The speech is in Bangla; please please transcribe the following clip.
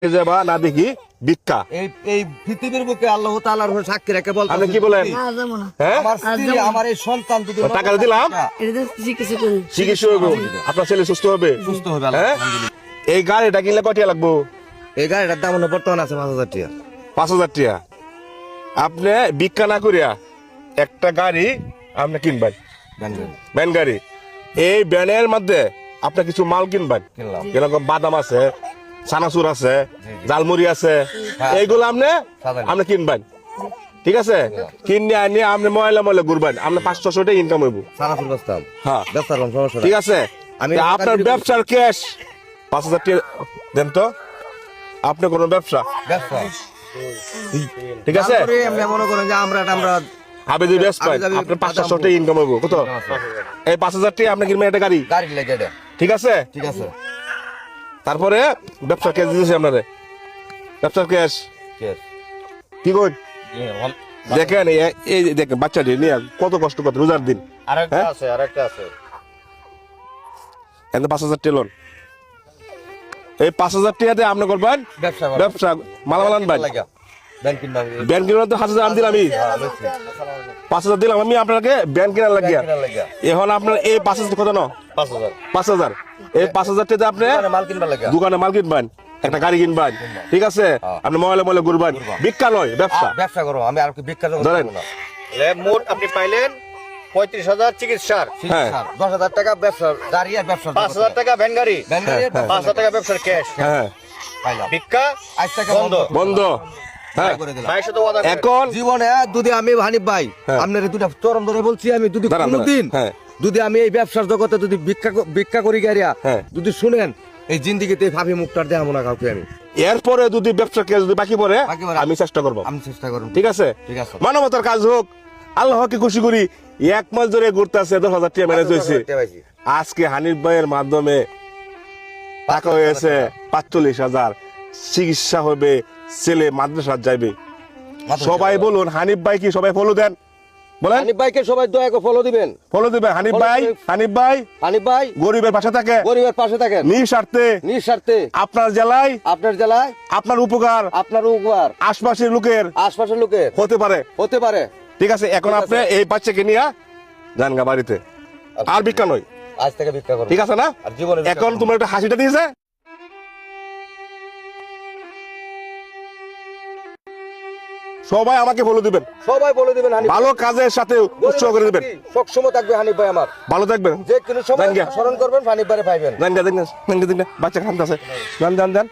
যাবা না দেখি ভিক্ষা। এই পৃথিবীর বুকে আল্লাহ তাআলার সাক্ষী রেখে বলতে আপনি কি বলেন? হ্যাঁ, আমার স্ত্রী আমার এই সন্তান যদি টাকা দিলাম চিকিৎসা হবে, আপনার ছেলে সুস্থ হবে। সুস্থ হবে হ্যাঁ? আলহামদুলিল্লাহ। এই গাড়িটা কিনলে কত টাকা লাগবো? এই গাড়িটার দাম বর্তমানে আছে 5,000 টাকা। 5,000 টাকা। আপনি ভিক্ষা না করিয়া একটা গাড়ি আপনি কিনবেন, ভ্যান গাড়ি। এই ভ্যানের মধ্যে আপনি কিছু মাল কিনবেন, কিনলাম। যেরকম বাদাম আছে, চানাচুর আছে, জালমুড়ি আছে, হ্যাঁ। এইগুলো সাজান। আপনি কিনবেন। ঠিক আছে, কিনে আনিয়ে আপনি ময়লা ময়লা ঘুরবেন, আপনি 500 টাকা ইনকাম হইব। সানাফুল বস্তাম। হ্যাঁ, ব্যবসার কোনো সমস্যা নাই। ঠিক আছে। আমি তা আপনার ব্যবসার ক্যাশ 5,000 টাকা দেন তো, আপনি কোনো ব্যবসা। ব্যবসা। ঠিক আছে, তারপরে আমি মনে করেন যে আমরা আপনি যদি ব্যবসা পান, আমি আপনার 500 টাকা ইনকাম হইব। কত? এই 5,000 টাকা আপনি কিনবেন একটা গাড়ি। গাড়ি লেগে দেয়। ঠিক আছে, ঠিক আছে। তারপরে ব্যবসার ক্যাশ দিতেছি আপনারে, ব্যবসার ক্যাশ। কি কই দেখেন, এই যে দেখেন বাচ্চাটি নিয়ে কত কষ্ট করতে, রোজার দিন। আরেকটা হ্যাঁ? আছে, আরেকটা আছে। এখানে 5,000 টাকা লোন। এই 5,000 টাকা দিয়ে আপনি করবেন ব্যবসা করা। ব্যবসা, মালামাল আনবেন। লাগা। ব্যাংক কিনবা। ব্যান কিনার তো 1,000 আমি দিলাম, 5,000 দিলাম আমি আপনাকে ব্যান কিনার লাগিয়া। এখন আপনার এই 5,000 কত ন? 5,000। 5,000। এই 5,000 টাকা আপনি মাল কিনবা লাগা। দোকানে মাল কিনবেন, একটা গাড়ি কিনবেন। ঠিক আছে, আপনি ময়লা ময়লা ঘুরবেন। ভিক্ষা নয়, ব্যবসা। ব্যবসা করো, আমি আর কি ভিক্ষা জগৎ ধরেন। করব না। মোট আপনি পাইলেন 35,000 চিকিৎসার, হ্যাঁ। 10,000 টাকা ব্যবসার গাড়ি আর ব্যবসার 5,000 টাকা ভ্যান গাড়ি, ব্যাংক গাড়ি আর 5,000 টাকা ব্যবসার ক্যাশ, হ্যাঁ, পাইলাম। ভিক্ষা আজ থেকে বন্ধ। বন্ধ। হ্যাঁ, করে দিলাম। ভাইয়ের সাথে ওয়াদা করেন। এখন জীবনে যদি আমি হানিফ ভাই হ্যাঁ। আপনার দুটা চরম ধরে বলছি, আমি যদি দাঁড়ান, কোনোদিন হ্যাঁ। যদি আমি এই ব্যবসার জগতে যদি ভিক্ষা করি গাড়িয়া হ্যাঁ। যদি শুনেন এই জিন্দিগিতে ভাবি মুখটার দেখাবো না কাউকে আমি। এরপরে যদি ব্যবসা ক্যাশ যদি বাকি পড়ে বাকি পড়ে, আমি চেষ্টা করবো। আমি চেষ্টা করব। ঠিক আছে, ঠিক আছে। মানবতার কাজ হোক, আল্লাহকে খুশি করি। 1 মাস ধরে ঘুরতে আছে, 10,000 টাকা ম্যানেজ হয়েছে। আজকে হানিফ ভাইয়ের মাধ্যমে টাকা হয়েছে 45,000, চিকিৎসা হবে, ছেলে মাদ্রাসা যাইবে। সবাই বলুন হানিফ ভাই কি সবাই ফলো দেন? বলেন হানিফ ভাইকে সবাই দয়া করে ফলো দিবেন। ফলো দিবেন। হানিফ Follow ভাই, দিবেন। হানিফ ভাই হানিফ ভাই গরিবের পাশে থাকে, গরিবের পাশে থাকেন, নিঃস্বার্থে। নিঃস্বার্থে আপনার জেলায় আপনার জেলায় আপনার উপকার আপনার উপকার আশপাশের লোকের আশপাশের লোকের হতে পারে। হতে পারে। ঠিক আছে, এখন ঠিক আপনি আছে। এই বাচ্চাকে নিয়ে যান গা বাড়িতে, আর ভিক্ষা নয়। আজ থেকে ভিক্ষা করব। ঠিক আছে না? আর জীবনে ভিক্ষা এখন করব। তোমার একটা হাসিটা দিয়েছে, সবাই আমাকে বলে দিবেন, সবাই বলে দিবেন হানিফ ভালো কাজের সাথে উৎসাহ করে দিবেন। সবসময় থাকবে হানিফ ভাই আমার। ভালো থাকবেন। যে কোনো সময় জান গিয়া। স্মরণ করবেন হানিফ ভাই পাইবেন। জান গা, বাচ্চা খান্ত আছে, জান জান জান।